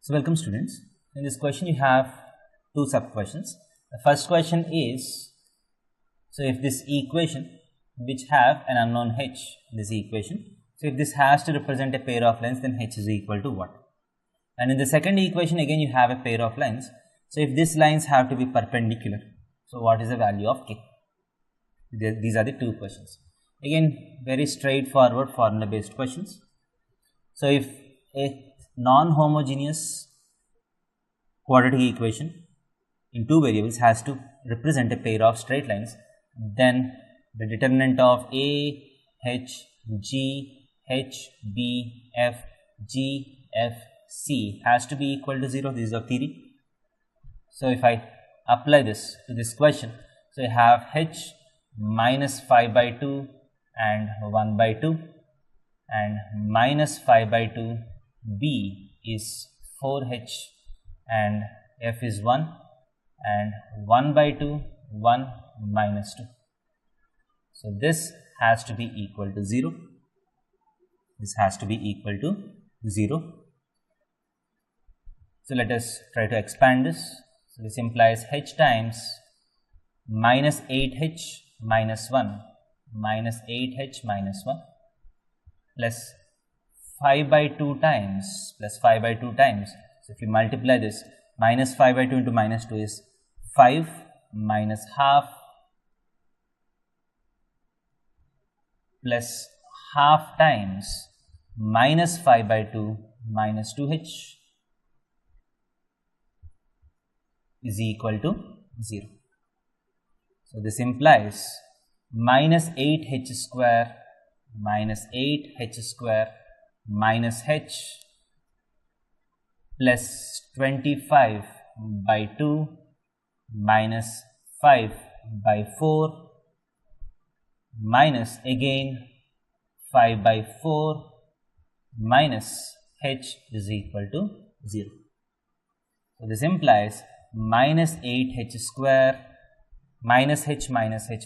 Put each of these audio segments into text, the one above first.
So welcome students. In this question you have two sub questions. The first question is, so if this equation which have an unknown h, this equation, so if this has to represent a pair of lines, then h is equal to what? And in the second equation again you have a pair of lines. So if these lines have to be perpendicular, so what is the value of k? These are the two questions. Again, very straightforward formula based questions. So if a non-homogeneous quadratic equation in two variables has to represent a pair of straight lines, then the determinant of a, h, g, h, b, f, g, f, c has to be equal to 0. This is of theory. So if I apply this to this question, so I have h minus 5 by 2 and 1 by 2 and minus 5 by 2, b is 4h and f is 1 and 1 by 2, 1 minus 2. So this has to be equal to 0. This has to be equal to 0. So let us try to expand this. So this implies h times minus 8h minus 1 minus 8h minus 1 plus 5 by 2 times plus 5 by 2 times. So if you multiply this, minus 5 by 2 into minus 2 is 5 minus half plus half times minus 5 by 2 minus 2h is equal to 0. So this implies minus 8h square minus 8h square minus h plus 25 by 2 minus 5 by 4 minus again 5 by 4 minus h is equal to 0. So this implies minus 8h square minus h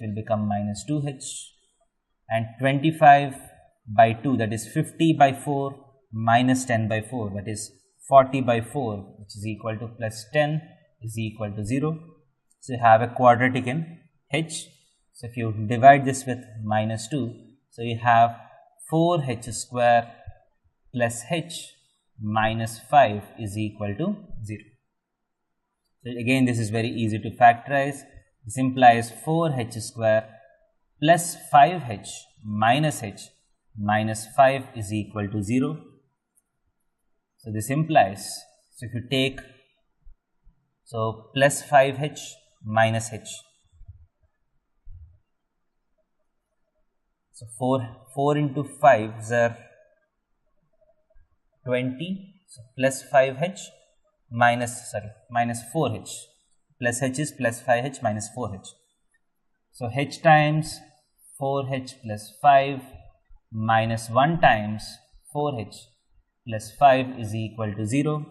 will become minus 2h and 25 by 2, that is 50 by 4 minus 10 by 4, that is 40 by 4, which is equal to plus 10 is equal to 0. So you have a quadratic in h. So if you divide this with minus 2, so you have 4h square plus h minus 5 is equal to 0. So again, this is very easy to factorize. This implies 4h square plus 5h minus h minus 5 is equal to 0. So this implies, so if you take, so plus 5h minus h, so 4 into 5 is 20, so plus 5h minus 4h, plus h is plus 5h minus 4h. So h times 4h plus 5 minus 1 times 4h plus 5 is equal to 0.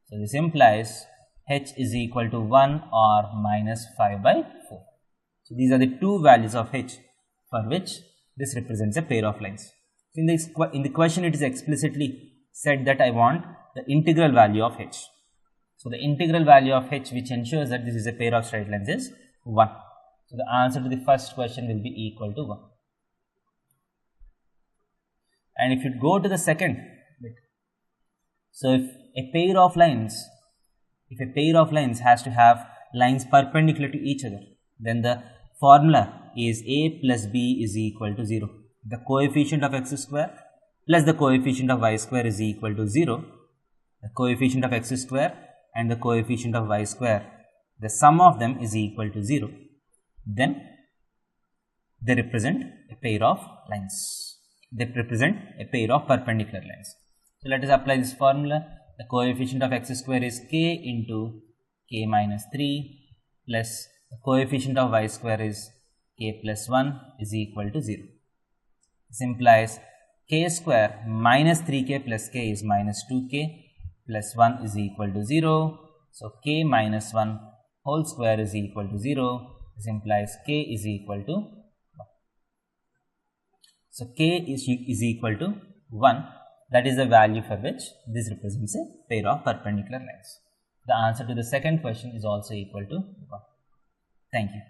So this implies h is equal to 1 or minus 5 by 4. So these are the two values of h for which this represents a pair of lines. In the question it is explicitly said that I want the integral value of h. So the integral value of h, which ensures that this is a pair of straight lines, is 1. So the answer to the first question will be equal to 1. And if you go to the second bit, so if a pair of lines has to have lines perpendicular to each other, then the formula is a plus b is equal to 0. The coefficient of x square plus the coefficient of y square is equal to 0. The coefficient of x square and the coefficient of y square, the sum of them is equal to 0. Then they represent a pair of lines. They represent a pair of perpendicular lines. So let us apply this formula. The coefficient of x square is k into k minus 3 plus the coefficient of y square is k plus 1 is equal to 0. This implies k square minus 3k plus k is minus 2k plus 1 is equal to 0. So k minus 1 whole square is equal to 0. This implies k is equal to 1. So k is equal to 1. that is the value for which this represents a pair of perpendicular lines. The answer to the second question is also equal to 1. Thank you.